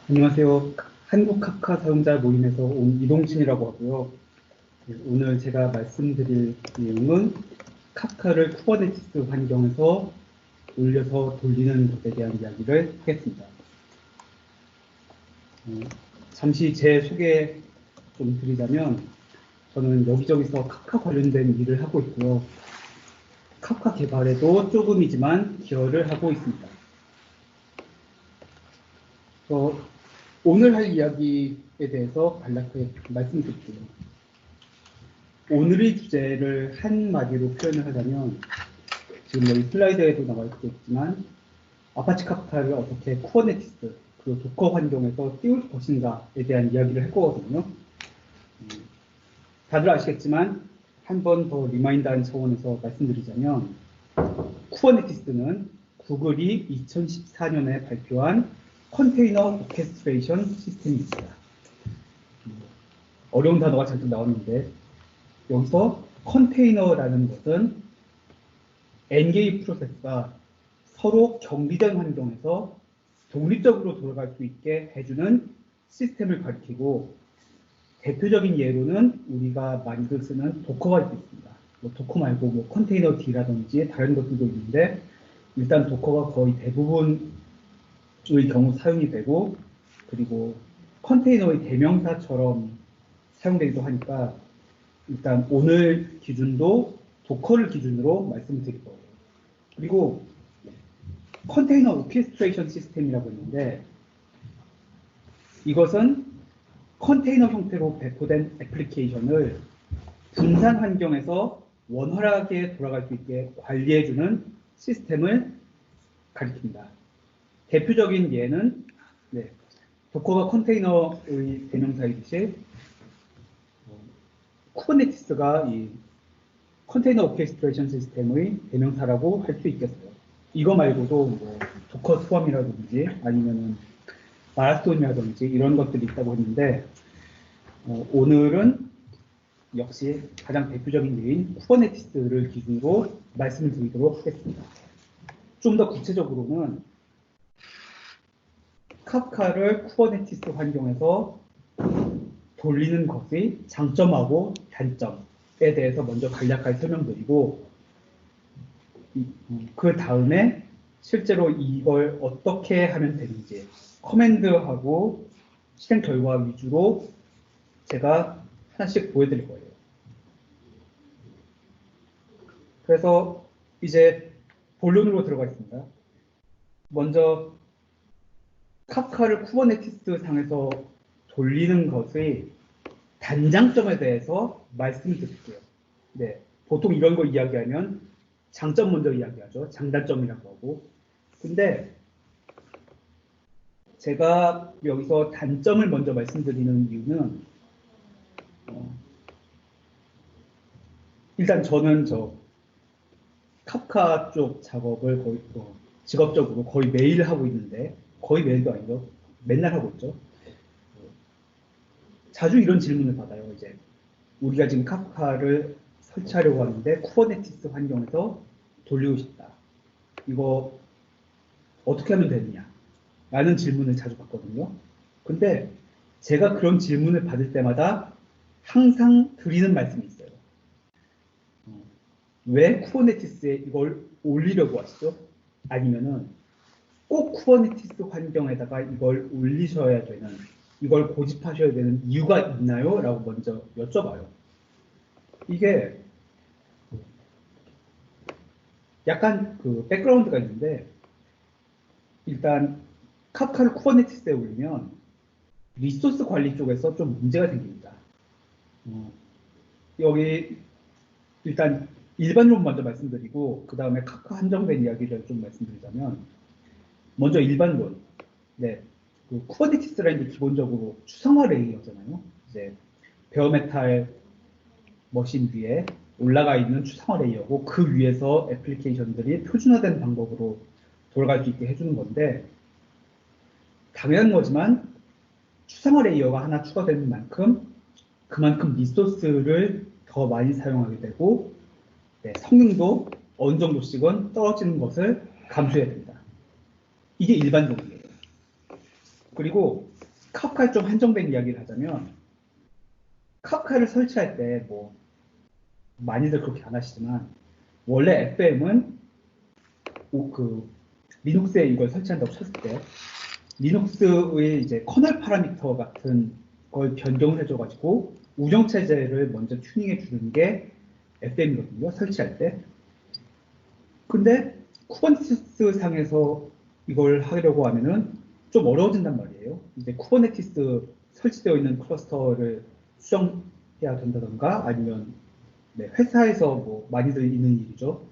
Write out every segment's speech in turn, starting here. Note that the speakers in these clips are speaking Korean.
안녕하세요. 한국 카카 사용자 모임에서 온 이동진이라고 하고요. 오늘 제가 말씀드릴 내용은 카카를 쿠버네티스 환경에서 올려서 돌리는 것에 대한 이야기를 하겠습니다. 잠시 제 소개 좀 드리자면 저는 여기저기서 카카 관련된 일을 하고 있고요. 카카 개발에도 조금이지만 기여를 하고 있습니다. 오늘 할 이야기에 대해서 간략하게 말씀드릴게요. 오늘의 주제를 한마디로 표현을 하자면 지금 여기 슬라이드에도 나와 있겠지만 아파치 카카를 어떻게 쿠버네티스 그리고 도커 환경에서 띄울 것인가에 대한 이야기를 할 거거든요. 다들 아시겠지만 한 번 더 리마인드하는 차원에서 말씀드리자면 쿠버네티스는 구글이 2014년에 발표한 컨테이너 오케스트레이션 시스템입니다. 어려운 단어가 잔뜩 나왔는데 여기서 컨테이너라는 것은 N개의 프로세스가 서로 격리된 환경에서 독립적으로 돌아갈 수 있게 해주는 시스템을 가리키고 대표적인 예로는 우리가 많이들 쓰는 도커가 있습니다. 도커 말고 컨테이너 D라든지 다른 것들도 있는데 일단 도커가 거의 대부분 의 경우 사용이 되고 그리고 컨테이너의 대명사처럼 사용되기도 하니까 일단 오늘 기준도 도커를 기준으로 말씀을 드릴 거예요. 그리고 컨테이너 오케스트레이션 시스템이라고 했는데 이것은 컨테이너 형태로 배포된 애플리케이션을 분산 환경에서 원활하게 돌아갈 수 있게 관리해주는 시스템을 가리킵니다. 대표적인 예는 도커가 컨테이너의 대명사이듯이 쿠버네티스가 이 컨테이너 오케스트레이션 시스템의 대명사라고 할 수 있겠어요. 이거 말고도 도커 스웜이라든지 아니면은 마라스톤이라든지 이런 것들이 있다고 했는데 오늘은 역시 가장 대표적인 예인 쿠버네티스를 기준으로 말씀을 드리도록 하겠습니다. 좀 더 구체적으로는 카카를 쿠버네티스 환경에서 돌리는 것의 장점하고 단점에 대해서 먼저 간략하게 설명드리고 그 다음에 실제로 이걸 어떻게 하면 되는지 커맨드하고 실행 결과 위주로 제가 하나씩 보여드릴 거예요. 그래서 이제 본론으로 들어가겠습니다. 먼저 카카를 쿠버네티스 상에서 돌리는 것의 단장점에 대해서 말씀드릴게요. 보통 이런 거 이야기하면 장점 먼저 이야기하죠. 장단점이라고 하고. 근데 제가 여기서 단점을 먼저 말씀드리는 이유는 일단 저는 카카 쪽 작업을 거의 직업적으로 거의 매일 하고 있는데 거의 매일도 아니죠. 맨날 하고 있죠. 자주 이런 질문을 받아요. 이제 우리가 지금 카카를 설치하려고 하는데 쿠버네티스 환경에서 돌리고 싶다. 이거 어떻게 하면 되느냐? 라는 질문을 자주 받거든요. 근데 제가 그런 질문을 받을 때마다 항상 드리는 말씀이 있어요. 왜 쿠버네티스에 이걸 올리려고 하시죠? 아니면은 꼭 쿠버네티스 환경에다가 이걸 올리셔야 되는, 이걸 고집하셔야 되는 이유가 있나요? 라고 먼저 여쭤봐요. 이게 약간 그 백그라운드가 있는데 일단 카카를 쿠버네티스에 올리면 리소스 관리 쪽에서 좀 문제가 생깁니다. 여기 일단 일반론 먼저 말씀드리고 그 다음에 카카 한정된 이야기를 좀 말씀드리자면 먼저 일반론. 그 쿠버네티스라는 게 기본적으로 추상화 레이어잖아요. 이제 베어메탈 머신 위에 올라가 있는 추상화 레이어고 그 위에서 애플리케이션들이 표준화된 방법으로 돌아갈 수 있게 해주는 건데 당연한 거지만 추상화 레이어가 하나 추가되는 만큼 그만큼 리소스를 더 많이 사용하게 되고 성능도 어느 정도씩은 떨어지는 것을 감수해야 됩니다. 이게 일반적이에요. 그리고 카프카에 좀 한정된 이야기를 하자면 카프카를 설치할 때 뭐 많이들 그렇게 안 하시지만 원래 FM은 그 리눅스에 이걸 설치한다고 쳤을 때 리눅스의 이제 커널 파라미터 같은 걸 변경을 해줘가지고 운영체제를 먼저 튜닝해 주는 게 FM이거든요. 설치할 때. 근데 쿠버네티스 상에서 이걸 하려고 하면은 좀 어려워진단 말이에요. 이제 쿠버네티스 설치되어 있는 클러스터를 수정해야 된다던가 아니면 네, 회사에서 뭐 많이들 있는 일이죠.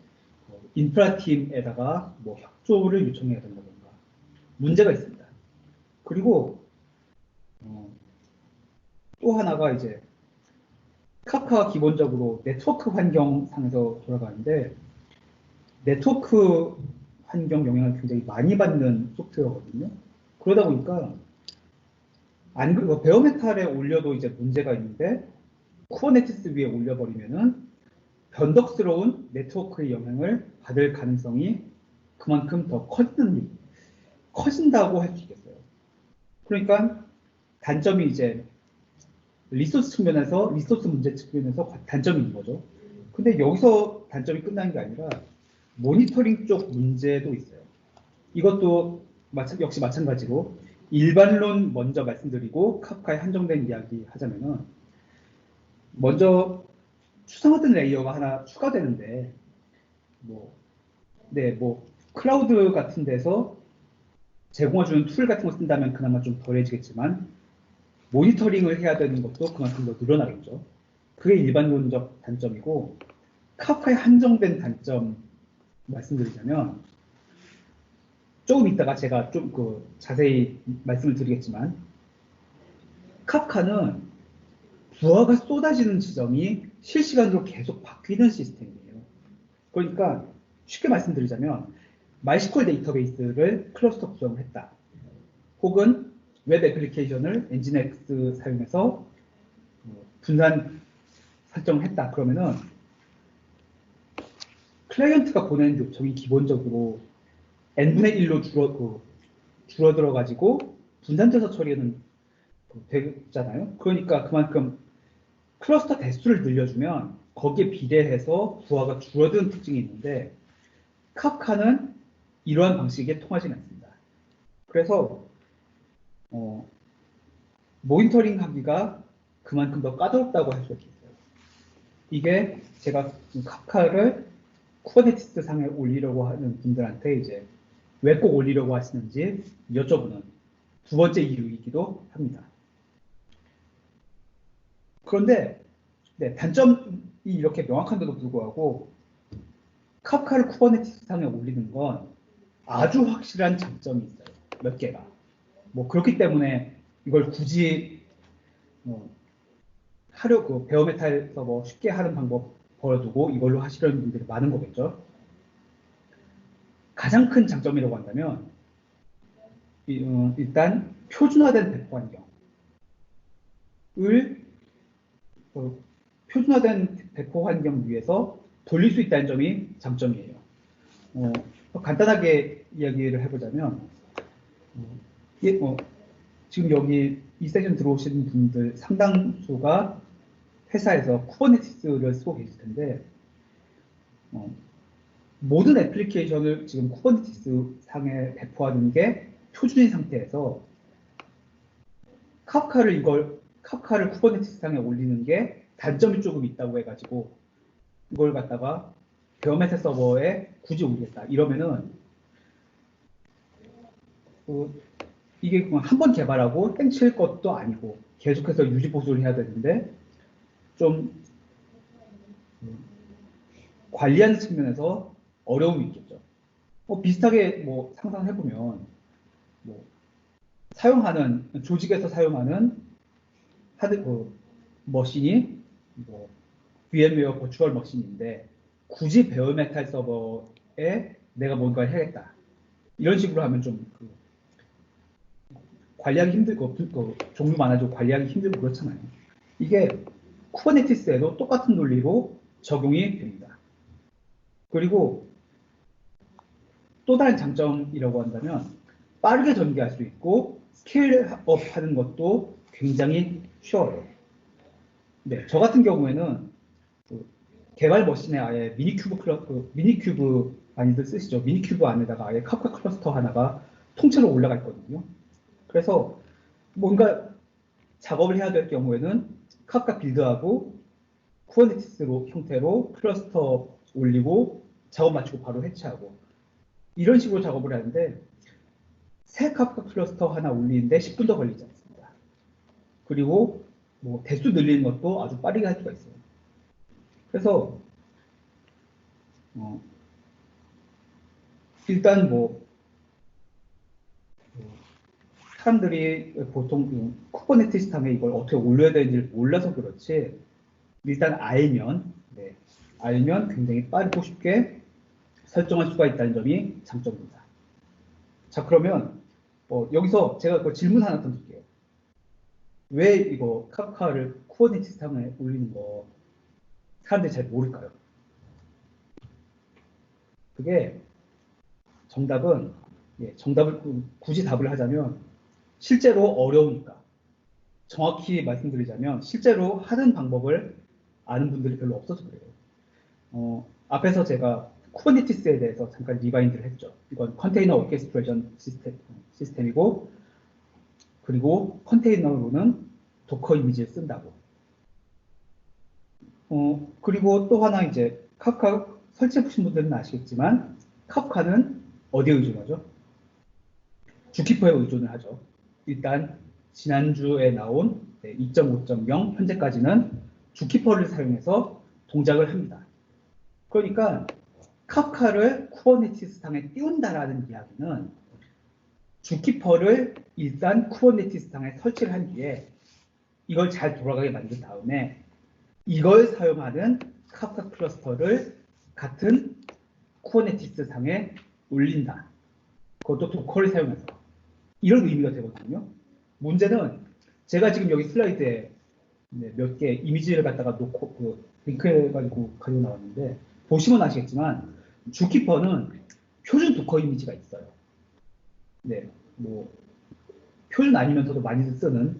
인프라 팀에다가 뭐 협조를 요청해야 된다던가 문제가 있습니다. 그리고 또 하나가 이제 카프카가 기본적으로 네트워크 환경상에서 돌아가는데 네트워크 환경 영향을 굉장히 많이 받는 소프트웨어거든요. 그러다 보니까 안 그래도 베어메탈에 올려도 이제 문제가 있는데 쿠버네티스 위에 올려버리면은 변덕스러운 네트워크의 영향을 받을 가능성이 그만큼 더 커진다고 할 수 있겠어요. 그러니까 단점이 이제 리소스 측면에서 리소스 문제 측면에서 단점이 있는 거죠. 근데 여기서 단점이 끝나는 게 아니라 모니터링 쪽 문제도 있어요. 이것도 역시 마찬가지로 일반론 먼저 말씀드리고 카프카에 한정된 이야기 하자면은 먼저 추상화된 레이어가 하나 추가되는데 뭐 클라우드 같은 데서 제공해주는 툴 같은 거 쓴다면 그나마 좀 덜해지겠지만 모니터링을 해야 되는 것도 그만큼 더 늘어나겠죠. 그게 일반론적 단점이고 카프카의 한정된 단점 말씀드리자면 조금 이따가 제가 좀 자세히 말씀을 드리겠지만 카프카는 부하가 쏟아지는 지점이 실시간으로 계속 바뀌는 시스템이에요. 그러니까 쉽게 말씀드리자면 마이스퀄 데이터베이스를 클러스터 구성을 했다. 혹은 웹 애플리케이션을 엔진엑스 사용해서 분산 설정을 했다. 그러면은 클라이언트가 보내는 요청이 기본적으로 n분의 1로 줄어들어가지고 분산돼서 처리는 되잖아요. 그러니까 그만큼 클러스터 대수를 늘려주면 거기에 비례해서 부하가 줄어드는 특징이 있는데 카프카는 이러한 방식에 통하지는 않습니다. 그래서 모니터링 하기가 그만큼 더 까다롭다고 할 수 있겠어요. 이게 제가 카프카를 쿠버네티스 상에 올리려고 하는 분들한테 이제 왜 꼭 올리려고 하시는지 여쭤보는 두 번째 이유이기도 합니다. 그런데 네, 단점이 이렇게 명확한데도 불구하고 카프카를 쿠버네티스 상에 올리는 건 아주 확실한 장점이 있어요. 몇 개가. 뭐 그렇기 때문에 이걸 굳이 하려고 베어메탈 서버 쉽게 하는 방법 벌어두고 이걸로 하시려는 분들이 많은 거겠죠. 가장 큰 장점이라고 한다면 일단 표준화된 배포 환경을 표준화된 배포 환경 위에서 돌릴 수 있다는 점이 장점이에요. 간단하게 이야기를 해보자면 지금 여기 이 세션 들어오시는 분들 상당수가 회사에서 쿠버네티스를 쓰고 계실 텐데 모든 애플리케이션을 지금 쿠버네티스 상에 배포하는 게 표준인 상태에서 카프카를 쿠버네티스 상에 올리는 게 단점이 조금 있다고 해가지고 이걸 갖다가 베어메탈 서버에 굳이 올리겠다 이러면은 이게 한 번 개발하고 땡칠 것도 아니고 계속해서 유지 보수를 해야 되는데 좀 관리하는 측면에서 어려움이 있겠죠. 비슷하게 뭐 상상해보면 뭐 사용하는 조직에서 사용하는 머신이 뭐 VM웨어 버추얼 머신인데 굳이 베어메탈 서버에 내가 뭔가를 해야겠다 이런 식으로 하면 좀 관리하기 힘들고 종류 많아지고 관리하기 힘들고 그렇잖아요. 이게 쿠버네티스에도 똑같은 논리로 적용이 됩니다. 그리고 또 다른 장점이라고 한다면 빠르게 전개할 수 있고 스케일업 하는 것도 굉장히 쉬워요. 네, 저 같은 경우에는 그 개발 머신에 아예 미니큐브 많이들 쓰시죠. 미니큐브 안에다가 아예 카프카 클러스터 하나가 통째로 올라가 있거든요. 그래서 뭔가 작업을 해야 될 경우에는 카프카 빌드하고 쿠버네티스로 형태로 클러스터 올리고 작업 마치고 바로 해체하고 이런 식으로 작업을 하는데 새 카프카 클러스터 하나 올리는데 10분도 걸리지 않습니다. 그리고 뭐 대수 늘리는 것도 아주 빠르게 할 수가 있어요. 그래서 일단 뭐 사람들이 보통 쿠버네티스탕에 이걸 어떻게 올려야 되는지 몰라서 그렇지 일단 알면 알면 굉장히 빠르고 쉽게 설정할 수가 있다는 점이 장점입니다. 자, 그러면 여기서 제가 그 질문 하나 던질게요. 왜 이거 카프카를 쿠버네티스탕에 올리는 거 사람들이 잘 모를까요? 그게 정답을 굳이 답을 하자면 실제로 어려우니까. 정확히 말씀드리자면 실제로 하는 방법을 아는 분들이 별로 없어서 그래요. 앞에서 제가 쿠버네티스에 대해서 잠깐 리바인드를 했죠. 이건 컨테이너 오케스트레이션 시스템이고 그리고 컨테이너로는 도커 이미지를 쓴다고. 그리고 또 하나 이제 카프카 설치해 보신 분들은 아시겠지만 카프카는 어디에 의존하죠? 주키퍼에 의존을 하죠. 일단 지난주에 나온 2.5.0 현재까지는 주키퍼를 사용해서 동작을 합니다. 그러니까 카프카를 쿠버네티스탕에 띄운다라는 이야기는 주키퍼를 일단 쿠버네티스탕에 설치를 한 뒤에 이걸 잘 돌아가게 만든 다음에 이걸 사용하는 카프카 클러스터를 같은 쿠버네티스탕에 올린다. 그것도 도커를 사용해서. 이런 의미가 되거든요. 문제는 제가 지금 여기 슬라이드에 몇 개 이미지를 갖다가 놓고 링크해가지고 가지고 나왔는데 보시면 아시겠지만 주키퍼는 표준 도커 이미지가 있어요. 네, 뭐 표준 아니면서도 많이들 쓰는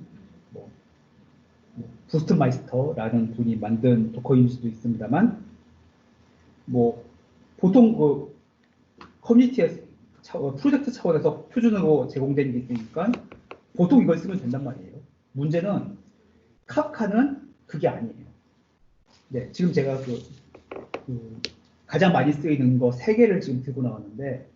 부스트마이스터라는 분이 만든 도커 이미지도 있습니다만 뭐 보통 그 커뮤니티에 프로젝트 차원에서 표준으로 제공되는 게 있으니까 보통 이걸 쓰면 된단 말이에요. 문제는 카프카는 그게 아니에요. 네, 지금 제가 가장 많이 쓰이는 거 3개를 지금 들고 나왔는데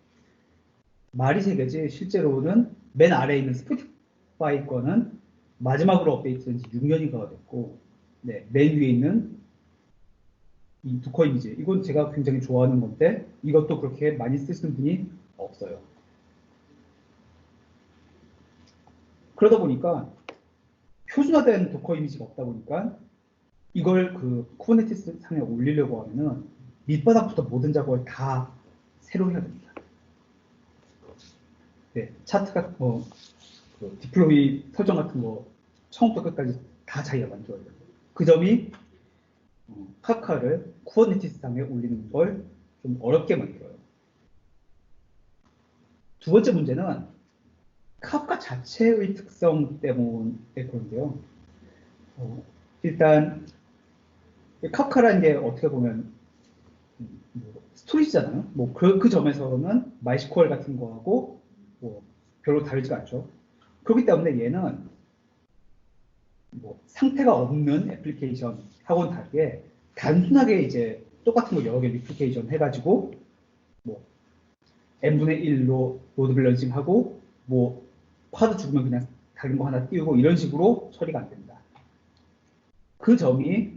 말이 3개지 실제로는 맨 아래에 있는 스포티파이 거는 마지막으로 업데이트된 지 6년인가가 됐고 맨 위에 있는 이 두커 이미지 이건 제가 굉장히 좋아하는 건데 이것도 그렇게 많이 쓰시는 분이 없어요. 그러다 보니까 표준화된 도커 이미지가 없다 보니까 이걸 그 쿠버네티스 상에 올리려고 하면은 밑바닥부터 모든 작업을 다 새로 해야 됩니다. 네, 차트가 디플로이 설정 같은 거 처음부터 끝까지 다 자기가 만들어야 돼요. 그 점이 카프카를 쿠버네티스 상에 올리는 걸 좀 어렵게 만들어요. 두 번째 문제는 카프카 자체의 특성 때문에 그런데요. 일단 카프카라는 게 어떻게 보면 스토리지잖아요. 그 점에서는 마이스퀄 같은 거하고 별로 다르지가 않죠. 그렇기 때문에 얘는 상태가 없는 애플리케이션하고는 다르게 단순하게 이제 똑같은 거 여러 개 리플리케이션 해가지고 n분의 1로 로드 밸런싱 하고 파도 죽으면 그냥 다른 거 하나 띄우고 이런 식으로 처리가 안 됩니다. 그 점이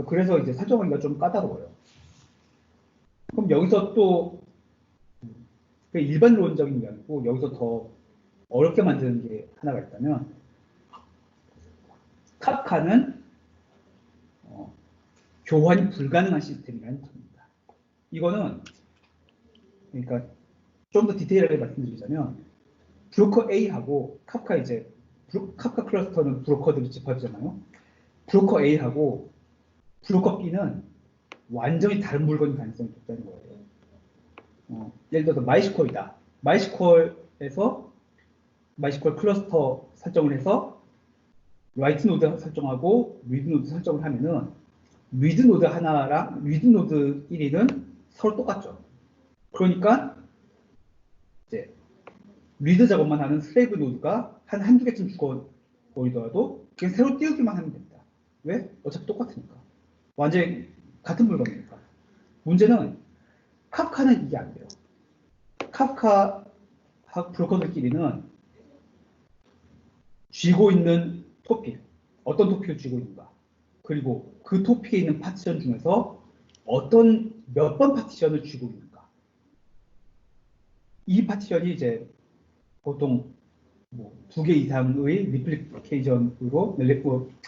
그래서 이제 설정하기가 좀 까다로워요. 그럼 여기서 또 일반론적인 게 아니고 여기서 더 어렵게 만드는 게 하나가 있다면 카프카는 교환이 불가능한 시스템이라는 겁니다. 이거는 그러니까 좀 더 디테일하게 말씀드리자면 브로커 A하고 카프카 카프카 클러스터는 브로커들이 집합이잖아요. 브로커 A하고 브로커 B는 완전히 다른 물건일 가능성이 높다는 거예요. 예를 들어서 마이스퀄이다. 마이스퀄에서 MySQL 클러스터 설정을 해서 라이트 노드 설정하고 리드 노드 설정을 하면은 리드 노드 하나랑 리드 노드 1위는 서로 똑같죠. 그러니까 이제 리드 작업만 하는 슬레이브 노드가 한두 개쯤 죽어 보이더라도 그냥 새로 띄우기만 하면 됩니다. 왜? 어차피 똑같으니까. 완전히 같은 물건이니까. 문제는 카프카는 이게 안 돼요. 카프카 브로커들끼리는 쥐고 있는 토픽, 어떤 토픽을 쥐고 있는가, 그리고 그 토픽에 있는 파티션 중에서 어떤 몇 번 파티션을 쥐고 있는가. 이 파티션이 이제 보통 뭐 2개 이상의 리플리케이션으로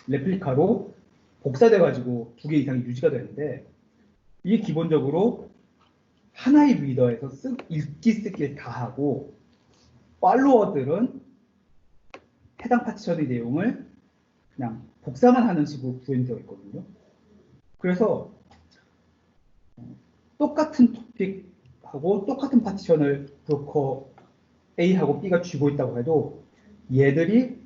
레플리카로 복사돼 가지고 2개 이상이 유지가 되는데 이게 기본적으로 하나의 리더에서 읽기 쓰기를 다 하고 팔로워들은 해당 파티션의 내용을 그냥 복사만 하는 식으로 구현되어 있거든요. 그래서 똑같은 토픽하고 똑같은 파티션을 브로커 A하고 B가 쥐고 있다고 해도 얘들이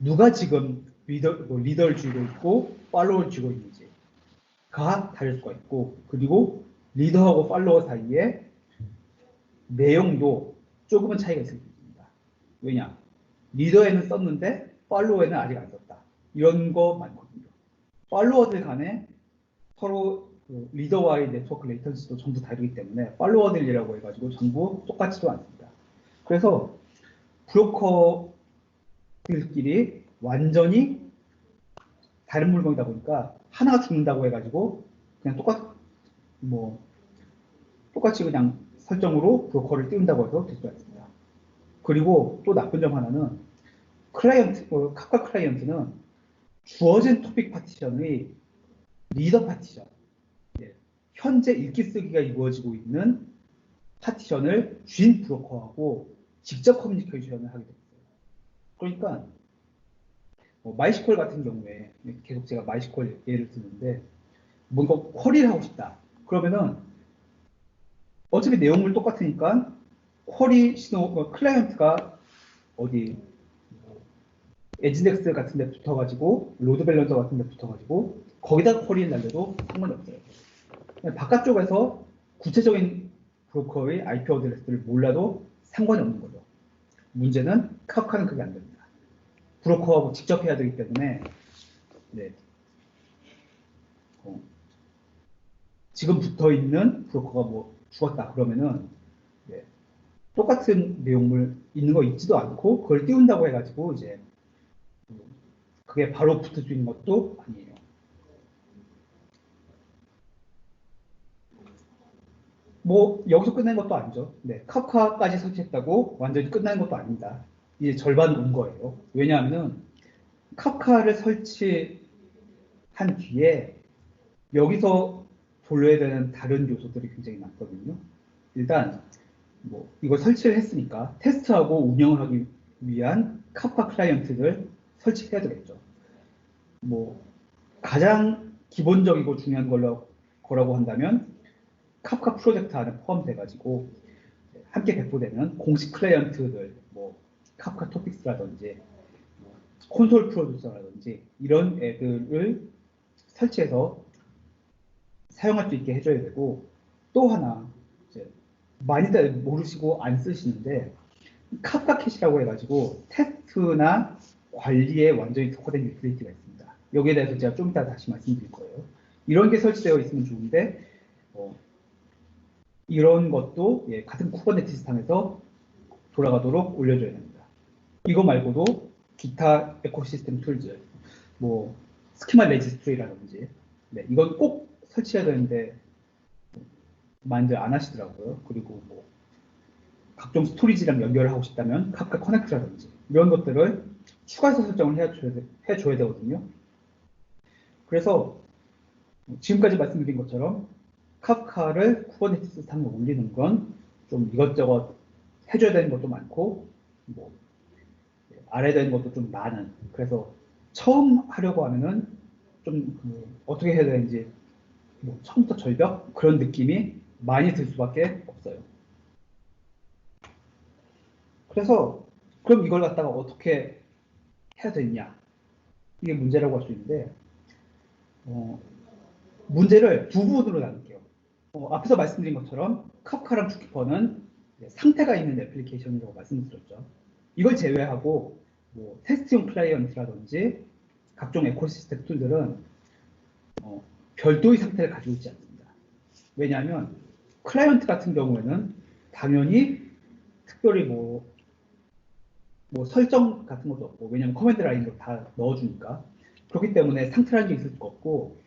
누가 지금 리더를 쥐고 있고 팔로워를 쥐고 있는지가 다를 수가 있고 그리고 리더하고 팔로워 사이에 내용도 조금은 차이가 있을 수 있습니다. 왜냐? 리더에는 썼는데 팔로워에는 아직 안 썼다. 이런 거 많거든요. 팔로워들 간에 서로 리더와의 네트워크 레이턴시도 전부 다르기 때문에 팔로워들이라고 해가지고 전부 똑같지도 않습니다. 그래서 브로커들끼리 완전히 다른 물건이다 보니까 하나가 죽는다고 해가지고 그냥 똑같이 그냥 설정으로 브로커를 띄운다고 해서 되지 않습니다. 그리고 또 나쁜 점 하나는 카프카 클라이언트는 주어진 토픽 파티션의 리더 파티션, 현재 읽기 쓰기가 이루어지고 있는 파티션을 주인 브로커하고 직접 커뮤니케이션을 하게 됩니다. 그러니까 MySQL 같은 경우에 계속 제가 MySQL 예를 드는데 뭔가 쿼리를 하고 싶다. 그러면은 어차피 내용물 똑같으니까 쿼리 신호 클라이언트가 어디 에지넥스 같은 데 붙어가지고 로드 밸런서 같은 데 붙어가지고 거기다 쿼리를 날려도 상관이 없어요. 바깥쪽에서 구체적인 브로커의 IP 어드레스를 몰라도 상관이 없는 거죠. 문제는 카프카는 그게 안 됩니다. 브로커하고 직접 해야 되기 때문에 네. 지금 붙어 있는 브로커가 뭐 죽었다 그러면은 네. 똑같은 내용물 있는 거 있지도 않고 그걸 띄운다고 해가지고 이제 그게 바로 붙을 수 있는 것도 아니에요. 뭐 여기서 끝낸 것도 아니죠. 네, 카프카까지 설치했다고 완전히 끝난 것도 아닙니다. 이제 절반 온 거예요. 왜냐하면 카프카를 설치한 뒤에 여기서 돌려야 되는 다른 요소들이 굉장히 많거든요. 일단 뭐 이걸 설치를 했으니까 테스트하고 운영을 하기 위한 카프카 클라이언트를 설치해야 되겠죠. 뭐 가장 기본적이고 중요한 거라고 한다면 카프카 프로젝트 안에 포함돼가지고 함께 배포되는 공식 클라이언트들, 뭐 카프카 토픽스라든지 콘솔 프로듀서라든지 이런 애들을 설치해서 사용할 수 있게 해줘야 되고 또 하나 이제 많이들 모르시고 안 쓰시는데 카프카 캐시라고 해가지고 테스트나 관리에 완전히 특화된 유틸리티가 있습니다. 여기에 대해서 제가 좀 이따 다시 말씀드릴 거예요. 이런 게 설치되어 있으면 좋은데 이런 것도 같은 쿠버네티스 상에서 돌아가도록 올려줘야 됩니다. 이거 말고도 기타 에코시스템 툴즈, 뭐 스키마 레지스트리라든지 이건 꼭 설치해야 되는데 많이들 안 하시더라고요. 그리고 뭐 각종 스토리지랑 연결을 하고 싶다면 카프카 커넥트라든지 이런 것들을 추가해서 설정을 해줘야 되거든요. 그래서 지금까지 말씀드린 것처럼 카프카를 쿠버네티스 상에 올리는 건 좀 이것저것 해줘야 되는 것도 많고 뭐 알아야 되는 것도 좀 많은, 그래서 처음 하려고 하면은 좀 어떻게 해야 되는지 뭐 처음부터 절벽 그런 느낌이 많이 들 수밖에 없어요. 그래서 그럼 이걸 갖다가 어떻게 해야 되냐? 이게 문제라고 할 수 있는데, 문제를 두 부분으로 나눌게요. 앞에서 말씀드린 것처럼 카프카랑 주키퍼는 상태가 있는 애플리케이션이라고 말씀드렸죠. 이걸 제외하고 뭐 테스트용 클라이언트라든지 각종 에코시스템 툴들은 별도의 상태를 가지고 있지 않습니다. 왜냐하면 클라이언트 같은 경우에는 당연히 특별히 뭐 설정 같은 것도 없고, 왜냐하면 커맨드 라인으로 다 넣어주니까. 그렇기 때문에 상태라는 게 있을 수가 없고,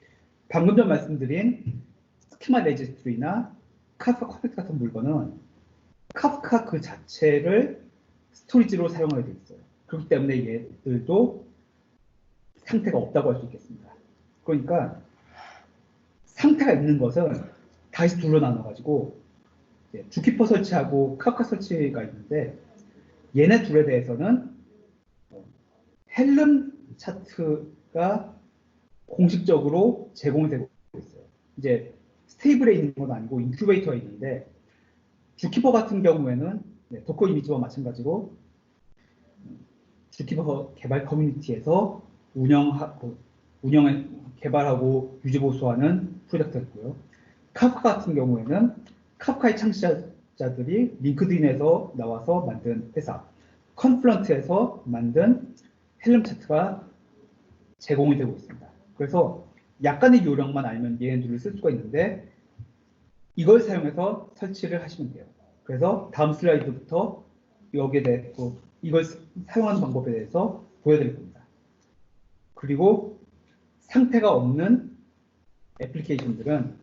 방금 전 말씀드린 스키마 레지스트리나 카프카 커넥트 같은 물건은 카프카 그 자체를 스토리지로 사용하게 되어 있어요. 그렇기 때문에 얘들도 상태가 없다고 할 수 있겠습니다. 그러니까 상태가 있는 것은 다시 둘로 나눠가지고 주키퍼 설치하고 카프카 설치가 있는데, 얘네 둘에 대해서는 헬름 차트가 공식적으로 제공되고 있어요. 이제 스테이블에 있는 건 아니고 인큐베이터에 있는데, 주키퍼 같은 경우에는 도커 이미지와 마찬가지로 주키퍼 개발 커뮤니티에서 개발하고 유지 보수하는 프로젝트였고요. 카프카 같은 경우에는 카프카의 창시자들이 링크드인에서 나와서 만든 회사, 컨플런트에서 만든 헬름 차트가 제공이 되고 있습니다. 그래서 약간의 요령만 알면 얘네들을 쓸 수가 있는데, 이걸 사용해서 설치를 하시면 돼요. 그래서 다음 슬라이드부터 여기에 대해서 이걸 사용하는 방법에 대해서 보여드릴 겁니다. 그리고 상태가 없는 애플리케이션들은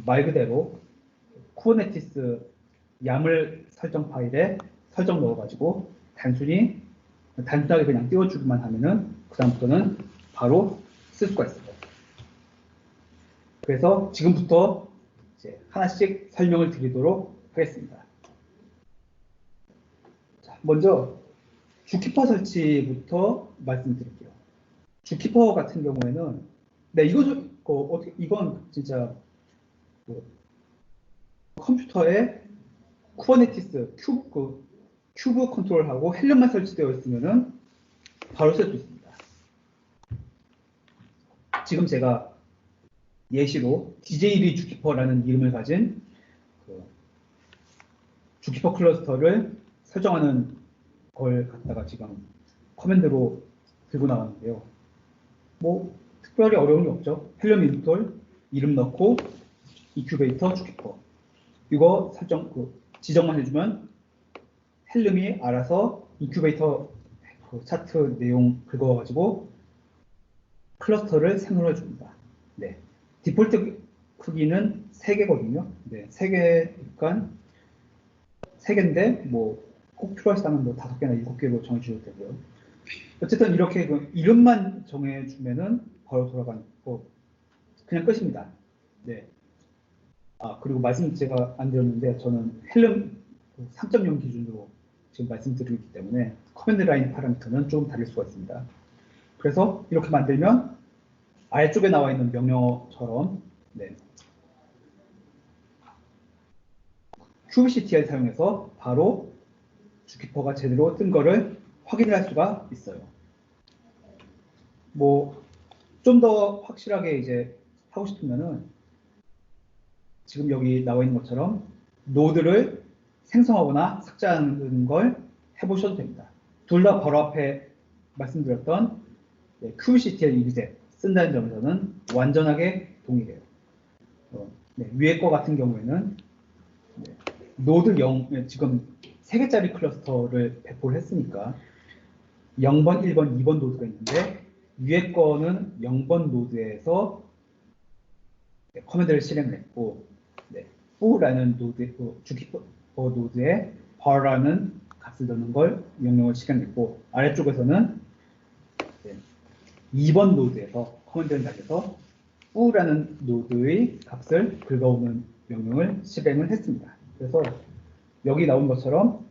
말 그대로 쿠버네티스 야물 설정 파일에 설정 넣어가지고 단순하게 그냥 띄워주기만 하면은 그 다음부터는 바로 쓸 수가 있어요. 그래서 지금부터 이제 하나씩 설명을 드리도록 하겠습니다. 자, 먼저 주키퍼 설치부터 말씀드릴게요. 주키퍼 같은 경우에는 이건 진짜 컴퓨터에 쿠버네티스 큐브 컨트롤하고 헬름만 설치되어 있으면은 바로 쓸 수 있습니다. 지금 제가 예시로 DJB 주키퍼라는 이름을 가진 주키퍼 클러스터를 설정하는 걸 갖다가 지금 커맨드로 들고 나왔는데요. 뭐 특별히 어려운 게 없죠. 헬름 인스톨 이름 넣고 인큐베이터 주키퍼 이거 지정만 해주면 헬름이 알아서 인큐베이터 차트 내용 긁어가지고 클러스터를 생성해 줍니다. 네. 디폴트 크기는 3개거든요. 네, 3개니까 3개인데 꼭 필요하시다면 5개나 7개로 정해주셔도 되고요. 어쨌든 이렇게 이름만 정해주면은 바로 돌아가는 거 그냥 끝입니다. 네. 그리고 말씀 제가 안 드렸는데 저는 헬름 3.0 기준으로 지금 말씀드리기 때문에 커맨드 라인 파라미터는 좀 다를 수가 있습니다. 그래서 이렇게 만들면 아래쪽에 나와 있는 명령어처럼 kubectl 사용해서 바로 주키퍼가 제대로 뜬 거를 확인을 할 수가 있어요. 좀 더 확실하게 이제 하고 싶으면은 지금 여기 나와 있는 것처럼 노드를 생성하거나 삭제하는 걸 해보셔도 됩니다. 둘 다 바로 앞에 말씀드렸던 kubectl exec 쓴다는 점에서는 완전하게 동일해요. 위에 거 같은 경우에는 노드 0, 지금 3개짜리 클러스터를 배포를 했으니까 0번, 1번, 2번 노드가 있는데 위에 거는 0번 노드에서 커맨드를 실행을 했고 foo라는 주키퍼 노드에 bar라는 값을 넣는 걸 명령을 실행했고, 아래쪽에서는 2번 노드에서 커맨드를 달려서 foo라는 노드의 값을 긁어오는 명령을 실행을 했습니다. 그래서 여기 나온 것처럼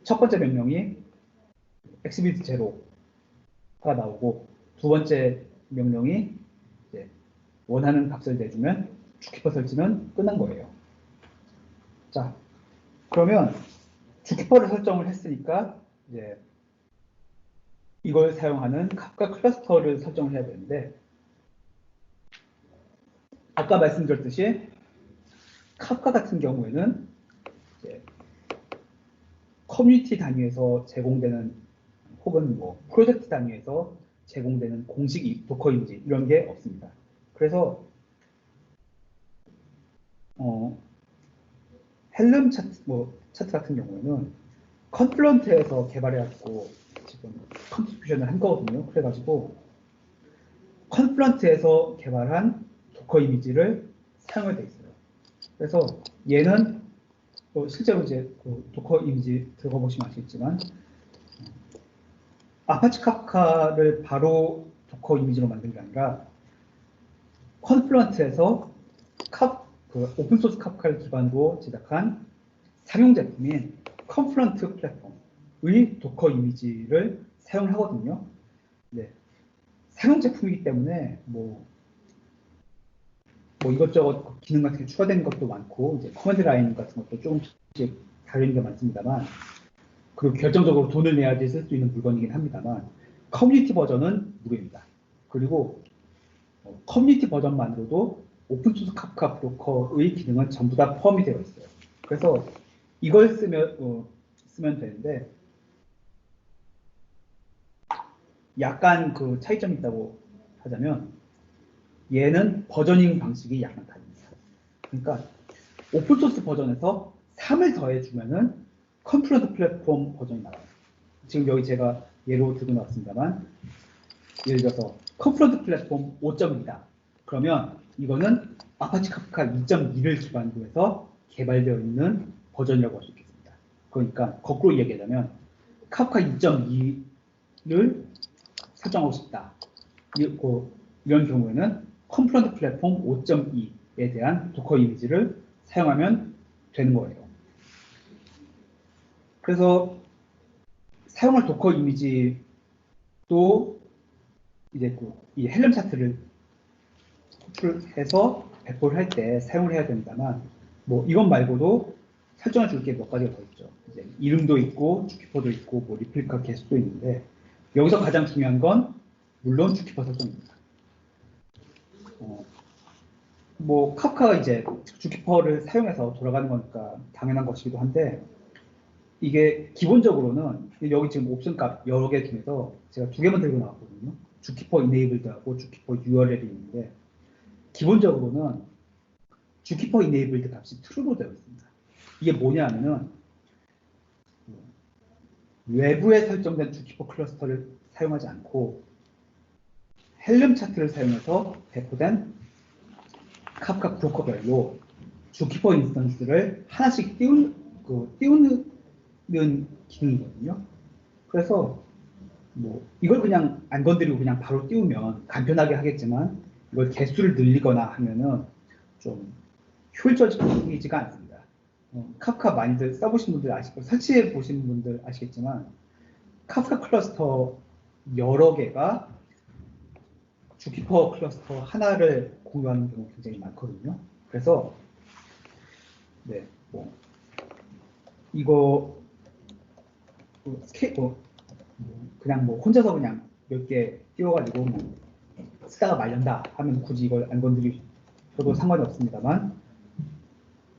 첫 번째 명령이 exhibit 0가 나오고 두 번째 명령이 원하는 값을 내주면 주키퍼 설치는 끝난 거예요. 자, 그러면 주키퍼를 설정을 했으니까 이제 이걸 사용하는 카프카 클러스터를 설정을 해야 되는데, 아까 말씀드렸듯이 카프카 같은 경우에는 이제 커뮤니티 단위에서 제공되는 혹은 뭐 프로젝트 단위에서 제공되는 공식 도커 이미지 이런 게 없습니다. 그래서 헬름 차트 같은 경우에는 컨플런트에서 개발해갖고 지금 컨트리뷰션을 한 거거든요. 그래가지고 컨플런트에서 개발한 도커 이미지를 사용하게 돼 있어요. 그래서 얘는 실제로 이제 그 도커 이미지 들어가보시면 아시겠지만 아파치 카프카를 바로 도커 이미지로 만든 게 아니라 컨플런트에서 그 오픈소스 카프카를 기반으로 제작한 상용 제품인 컨플런트 플랫폼의 도커 이미지를 사용하거든요. 네. 상용 제품이기 때문에 뭐 이것저것 기능 같은 게 추가된 것도 많고 이제 커맨드 라인 같은 것도 조금씩 다른 게 많습니다만, 그리고 결정적으로 돈을 내야지 쓸 수 있는 물건이긴 합니다만 커뮤니티 버전은 무료입니다. 그리고 커뮤니티 버전만으로도 오픈소스 카프카 브로커의 기능은 전부 다 포함이 되어 있어요. 그래서 이걸 쓰면 되는데 약간 그 차이점이 있다고 하자면 얘는 버저닝 방식이 약간 다릅니다. 그러니까 오픈소스 버전에서 3을 더해주면은 컨플런트 플랫폼 버전이 나와요. 지금 여기 제가 예로 들고 나왔습니다만, 예를 들어서 컨플런트 플랫폼 5.2다. 그러면 이거는 아파치 카프카 2.2를 기반으로 해서 개발되어 있는 버전이라고 할 수 있겠습니다. 그러니까 거꾸로 얘기하자면 카프카 2.2를 설정하고 싶다. 이런 경우에는 컨플런트 플랫폼 5.2에 대한 도커 이미지를 사용하면 되는 거예요. 그래서 사용할 도커 이미지도 이제 이 헬름 차트를 호출해서 배포를 할 때 사용을 해야 됩니다만, 뭐 이것 말고도 설정해 줄 게 몇 가지가 더 있죠. 이제 이름도 있고 주키퍼도 있고 뭐 리플리카 개수도 있는데, 여기서 가장 중요한 건 물론 주키퍼 설정입니다. 뭐 카프카가 이제 주키퍼를 사용해서 돌아가는 거니까 당연한 것이기도 한데, 이게 기본적으로는 여기 지금 옵션 값 여러 개 중에서 제가 2개만 들고 나왔거든요. 주키퍼 이네이블드하고 주키퍼 URL이 있는데, 기본적으로는 주키퍼 이네이블드 값이 true로 되어 있습니다. 이게 뭐냐 하면은 외부에 설정된 주키퍼 클러스터를 사용하지 않고 헬름 차트를 사용해서 배포된 카프카 브로커별로 주키퍼 인스턴스를 하나씩 띄우는 기능이거든요. 그래서 뭐 이걸 그냥 안 건드리고 그냥 바로 띄우면 간편하게 하겠지만, 이걸 개수를 늘리거나 하면은 좀 효율적이지가 않습니다. 카프카 많이들 써보신 분들 아시고 설치해 보신 분들 아시겠지만 카프카 클러스터 여러 개가 주키퍼 클러스터 하나를 공유하는 경우 굉장히 많거든요. 그래서 네, 뭐 이거 그냥 뭐 혼자서 그냥 몇 개 띄워가지고 뭐 쓰다가 말린다 하면 굳이 이걸 안 건드리셔도 상관이 없습니다만,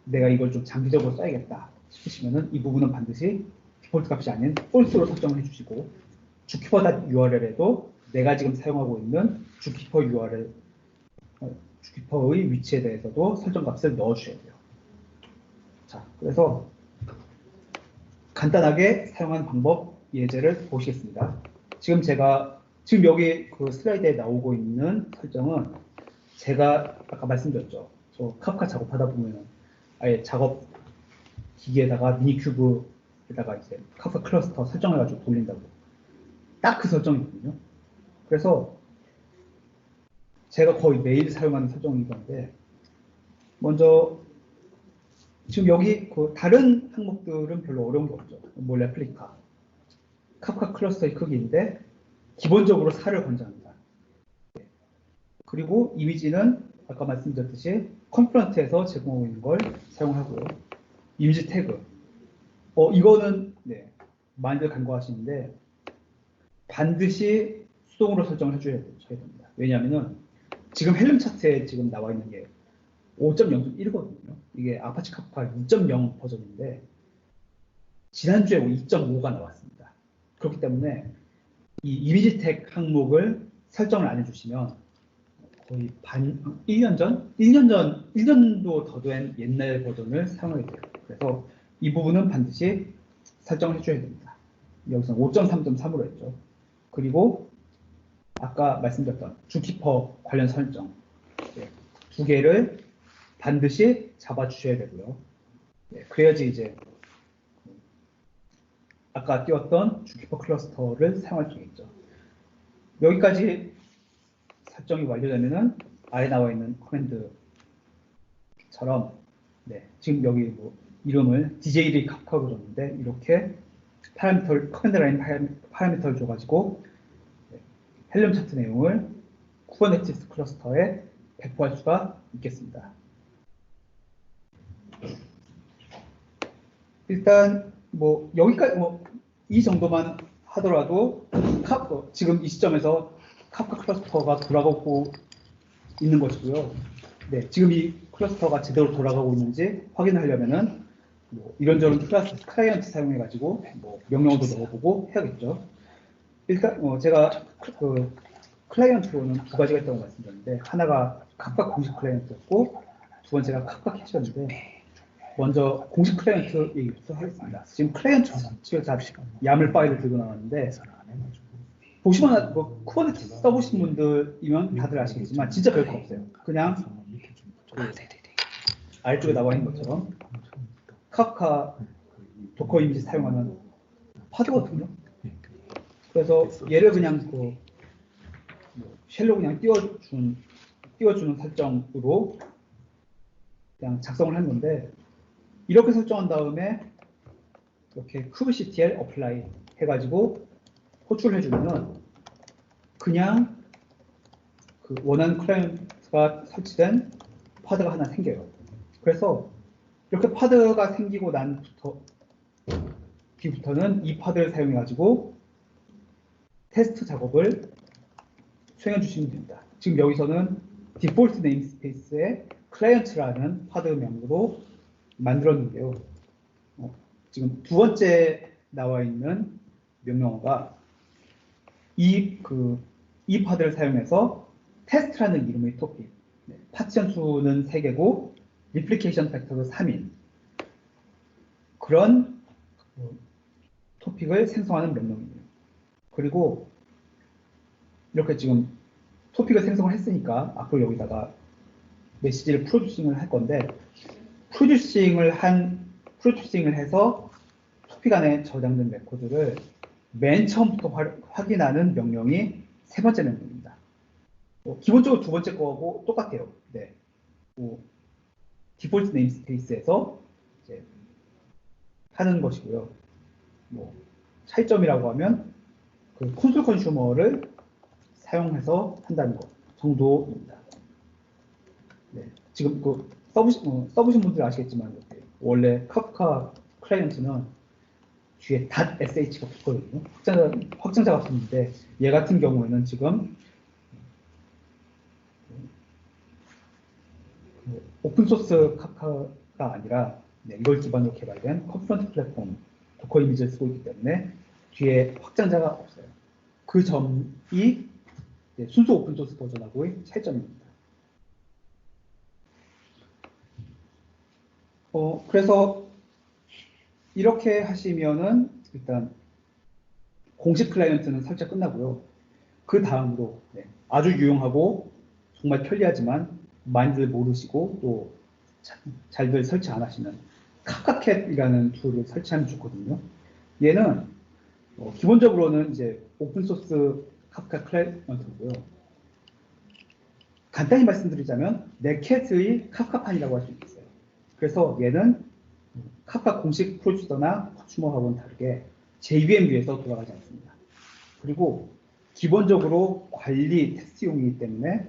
내가 이걸 좀 장기적으로 써야겠다 싶으시면은 이 부분은 반드시 디폴트 값이 아닌 false로 설정을 해주시고, 주키퍼.url에도 내가 지금 사용하고 있는 주키퍼 URL, 주키퍼의 위치에 대해서도 설정 값을 넣어주셔야 돼요. 자, 그래서 간단하게 사용하는 방법 예제를 보시겠습니다. 지금 여기 그 슬라이드에 나오고 있는 설정은 제가 아까 말씀드렸죠. 저 카프카 작업하다 보면 아예 작업 기기에다가 미니큐브에다가 이제 카프카 클러스터 설정해가지고 돌린다고. 딱 그 설정이거든요. 그래서 제가 거의 매일 사용하는 설정이긴 한데, 먼저 지금 여기 그 다른 항목들은 별로 어려운 게 없죠. 뭐 레플리카, 카프카 클러스터의 크기인데 기본적으로 4를 권장합니다. 그리고 이미지는 아까 말씀드렸듯이 컴플런트에서 제공하고 있는 걸 사용하고요. 이미지 태그. 이거는 네, 많이들 간과하시는데 반드시 수동으로 설정을 해줘야 됩니다. 왜냐하면은 지금 헬름 차트에 지금 나와 있는 게 5.0.1거든요. 이게 아파치 카프카 2.0 버전인데 지난주에 2.5가 나왔습니다. 그렇기 때문에 이 이미지 택 항목을 설정을 안 해주시면 거의 1년 전? 1년도 더 된 옛날 버전을 사용하게 돼요. 그래서 이 부분은 반드시 설정을 해줘야 됩니다. 여기서 5.3.3으로 했죠. 그리고 아까 말씀드렸던 주키퍼 관련 설정 두 개를 반드시 잡아주셔야 되고요. 그래야지 이제 아까 띄웠던 주키퍼 클러스터를 사용할 수 있죠. 여기까지 설정이 완료되면은 아래 나와 있는 커맨드처럼 지금 여기 뭐 이름을 DJD 카카오로 줬는데 이렇게 커맨드 라인 파라미터를 줘가지고 헬름 차트 내용을 쿠버네티스 클러스터에 배포할 수가 있겠습니다. 일단 뭐 여기까지 이 정도만 하더라도 지금 이 시점에서 카프카 클러스터가 돌아가고 있는 것이고요. 지금 이 클러스터가 제대로 돌아가고 있는지 확인하려면은 뭐 이런저런 클라이언트 사용해가지고 뭐 명령어도 넣어보고 해야겠죠. 일단 제가 그 클라이언트로는 두 가지가 있다고 말씀드렸는데 하나가 카프카 공식 클라이언트였고 두 번째가 카프카 캐치였는데 먼저 공식 클라이언트 얘기부터 하겠습니다. 지금 클라이언트 다 야물 파일을 들고 나왔는데 보시면 뭐 쿠버네티스 써보신 분들이면 다들 아시겠지만 진짜 별거 없어요. 그냥 아래쪽에 나와 있는 것처럼 카프카 도커 이미지 사용하는 파드거든요. 그래서 얘를 그냥 쉘로 그냥 띄워주는 설정으로 그냥 작성을 했는데 이렇게 설정한 다음에 이렇게 kubectl apply 해가지고 호출을 해주면은 그냥 그 원하는 클라이언트가 설치된 파드가 하나 생겨요. 그래서 이렇게 파드가 생기고 난 뒤부터는 이 파드를 사용해가지고 테스트 작업을 수행해 주시면 됩니다. 지금 여기서는 디폴트 네임스페이스에 클라이언트라는 파드명으로 만들었는데요. 지금 두 번째 나와 있는 명령어가 이 파드를 사용해서 테스트라는 이름의 토픽, 파티션 수는 3개고 리플리케이션 팩터도 3인 그런 토픽을 생성하는 명령입니다. 그리고 이렇게 지금 토픽을 생성을 했으니까 앞으로 여기다가 메시지를 프로듀싱을 할 건데 프로듀싱을 해서 토픽 안에 저장된 레코드를 맨 처음부터 확인하는 명령이 세 번째 명령입니다. 기본적으로 두 번째 거하고 똑같아요. 디폴트 네임스페이스에서 이제 하는 것이고요. 차이점이라고 하면 그 콘솔 컨슈머를 사용해서 한다는 것 정도입니다. 지금 써보신 분들 아시겠지만 원래 카프카 클라이언트는 뒤에 .sh가 붙거든요. 확장자가 붙는데 얘 같은 경우에는 지금 오픈소스 카프카가 아니라 이걸 기반으로 개발된 컨프런트 플랫폼 도커 이미지를 쓰고 있기 때문에 뒤에 확장자가 없어요. 그 점이 순수 오픈소스 버전하고의 차이점입니다. 그래서 이렇게 하시면은 일단 공식 클라이언트는 설치가 끝나고요. 그 다음으로 아주 유용하고 정말 편리하지만 많이들 모르시고 또 잘들 설치 안 하시는 카카캣이라는 툴을 설치하면 좋거든요. 얘는 기본적으로는 이제 오픈소스 카프카 클라이언트고요. 간단히 말씀드리자면 넷캣의 카프카판이라고 할 수 있어요. 그래서 얘는 카프카 공식 프로듀서나 컨슈머하고는 다르게 JVM 위에서 돌아가지 않습니다. 그리고 기본적으로 관리 테스트용이기 때문에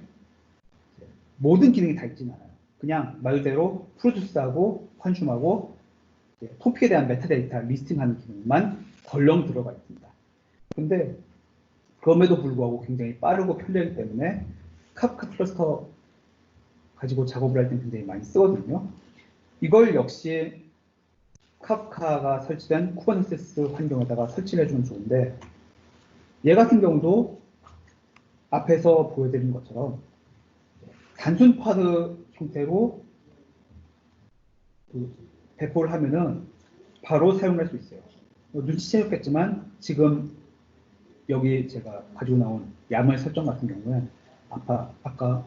모든 기능이 다 있지는 않아요. 그냥 말 그대로 프로듀스하고 컨슈머하고 토픽에 대한 메타데이터 리스팅하는 기능만 덜렁 들어가 있습니다. 근데 그럼에도 불구하고 굉장히 빠르고 편리하기 때문에 카프카 클러스터 가지고 작업을 할 때 굉장히 많이 쓰거든요. 이걸 역시 카프카가 설치된 쿠버네티스 환경에다가 설치를 해주면 좋은데, 얘 같은 경우도 앞에서 보여드린 것처럼 단순 파드 형태로 배포를 하면은 바로 사용할 수 있어요. 눈치채셨겠지만 지금 여기 제가 가지고 나온 야물 설정 같은 경우는 아까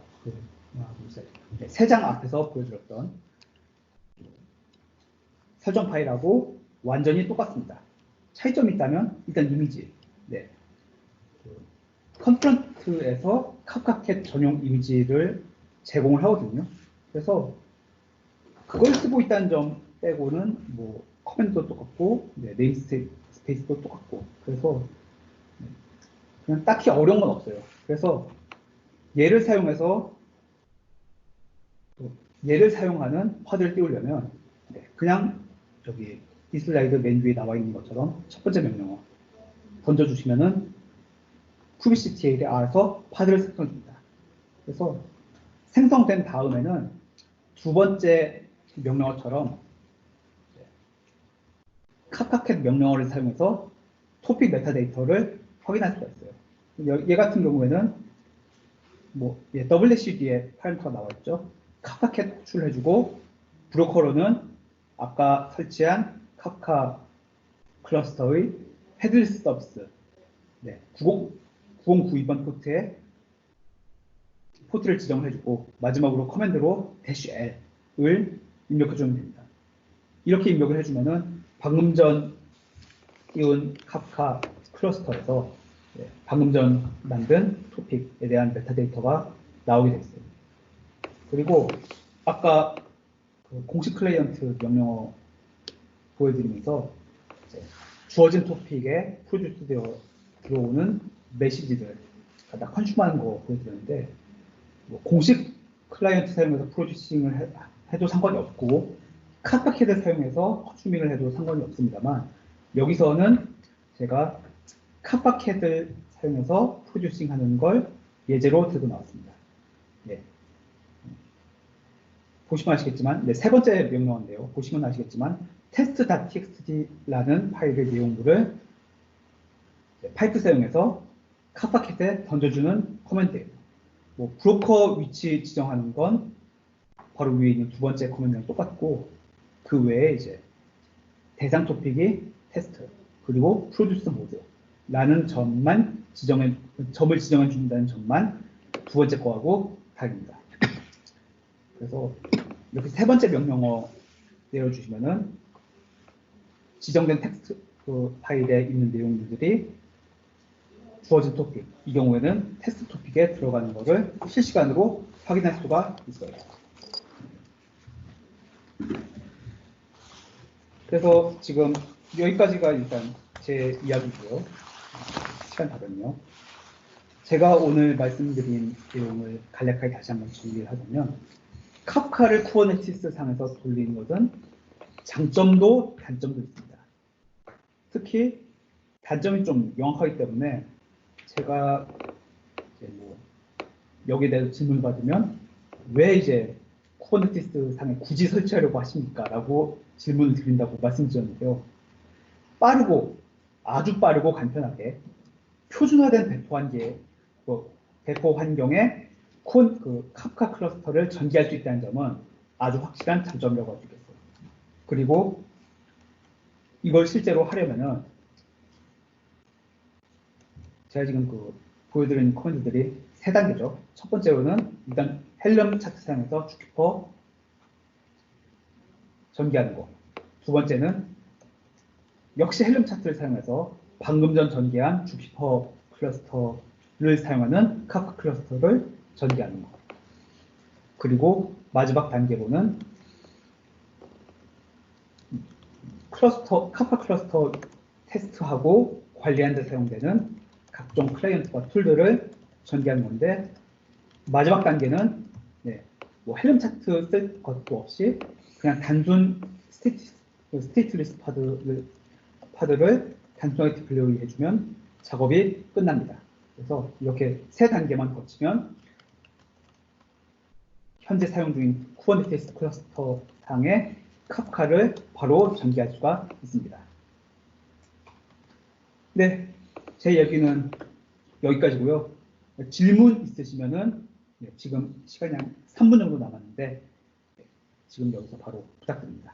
세 장 앞에서 보여드렸던 설정 파일하고 완전히 똑같습니다. 차이점이 있다면 일단 이미지. 네. 컨프런트에서 카프카캣 전용 이미지를 제공을 하거든요. 그래서 그걸 쓰고 있다는 점 빼고는 뭐 커맨드도 똑같고 네임스페이스도 똑같고, 그래서 그냥 딱히 어려운 건 없어요. 그래서 얘를 사용하는 파드를 띄우려면 그냥 저기 이 슬라이드 맨 위에 나와 있는 것처럼 첫 번째 명령어 던져주시면은 kubectl에 알아서 파드를 생성해줍니다. 그래서 생성된 다음에는 두 번째 명령어처럼 카프카캣 명령어를 사용해서 토픽 메타데이터를 확인할 수가 있어요. 얘 같은 경우에는 뭐 WCD에 파일터가 나와 있죠. 카프카캣 호출을 해주고, 브로커로는 아까 설치한 카프카 클러스터의 헤드리스 서비스 9092번 포트를 지정해주고, 마지막으로 커맨드로 -L을 입력해주면 됩니다. 이렇게 입력을 해주면은 방금 전 띄운 카프카 클러스터에서 방금 전 만든 토픽에 대한 메타데이터가 나오게 됐어요. 그리고 아까 공식 클라이언트 명령어 보여드리면서 주어진 토픽에 프로듀스 되어 들어오는 메시지들 갖다 컨슈머하는 거 보여드렸는데, 뭐 공식 클라이언트 사용해서 프로듀싱을 해도 상관이 없고 카프카캣을 사용해서 컨슈밍을 해도 상관이 없습니다만, 여기서는 제가 카프카캣을 사용해서 프로듀싱 하는 걸 예제로 들고 나왔습니다. 네. 보시면 아시겠지만, 세 번째 명령어인데요. 보시면 아시겠지만 test.txt라는 파일의 내용물을 파이프 사용해서 카프카캣에 던져주는 커맨드예요. 뭐 브로커 위치 지정하는 건 바로 위에 있는 두 번째 커맨드랑 똑같고, 그 외에 이제 대상 토픽이 테스트, 그리고 프로듀스 모드라는 점을 지정해 준다는 점만 두 번째 거하고 다릅니다. 그래서 이렇게 세 번째 명령어 내려주시면은 지정된 텍스트 파일에 있는 내용들이 주어진 토픽, 이 경우에는 테스트 토픽에 들어가는 것을 실시간으로 확인할 수가 있어요. 그래서 지금 여기까지가 일단 제 이야기고요. 시간 다 됐네요. 제가 오늘 말씀드린 내용을 간략하게 다시 한번 정리를 하자면, 카프카를 쿠버네티스 상에서 돌리는 것은 장점도 단점도 있습니다. 특히 단점이 좀 명확하기 때문에 제가 이제 뭐 여기에 대해서 질문 받으면 왜 이제 쿠버네티스 상에 굳이 설치하려고 하십니까? 라고 질문을 드린다고 말씀드렸는데요. 아주 빠르고 간편하게 표준화된 배포 환경에 카프카 클러스터를 전개할 수 있다는 점은 아주 확실한 장점이라고 할 수 있겠어요. 그리고 이걸 실제로 하려면은 제가 지금 보여드린 커맨드들이 세 단계죠. 첫 번째로는 일단 헬름 차트 사용해서 주키퍼 전개하는 거. 두 번째는 역시 헬름 차트를 사용해서 방금 전 전개한 주키퍼 클러스터를 사용하는 카프카 클러스터를 전개하는 거. 그리고 마지막 단계로는 카프카 클러스터 테스트하고 관리하는 데 사용되는 각종 클라이언트와 툴들을 전개하는 건데, 마지막 단계는 뭐 헬름 차트 쓸 것도 없이 그냥 단순 스테이트리스트 파드를 단순하게 디플로이 해주면 작업이 끝납니다. 그래서 이렇게 세 단계만 거치면 현재 사용 중인 쿠버네티스 클러스터 상의 카프카를 바로 전개할 수가 있습니다. 네, 제 얘기는 여기까지고요. 질문 있으시면은 지금 시간이 한 3분 정도 남았는데 지금 여기서 바로 부탁드립니다.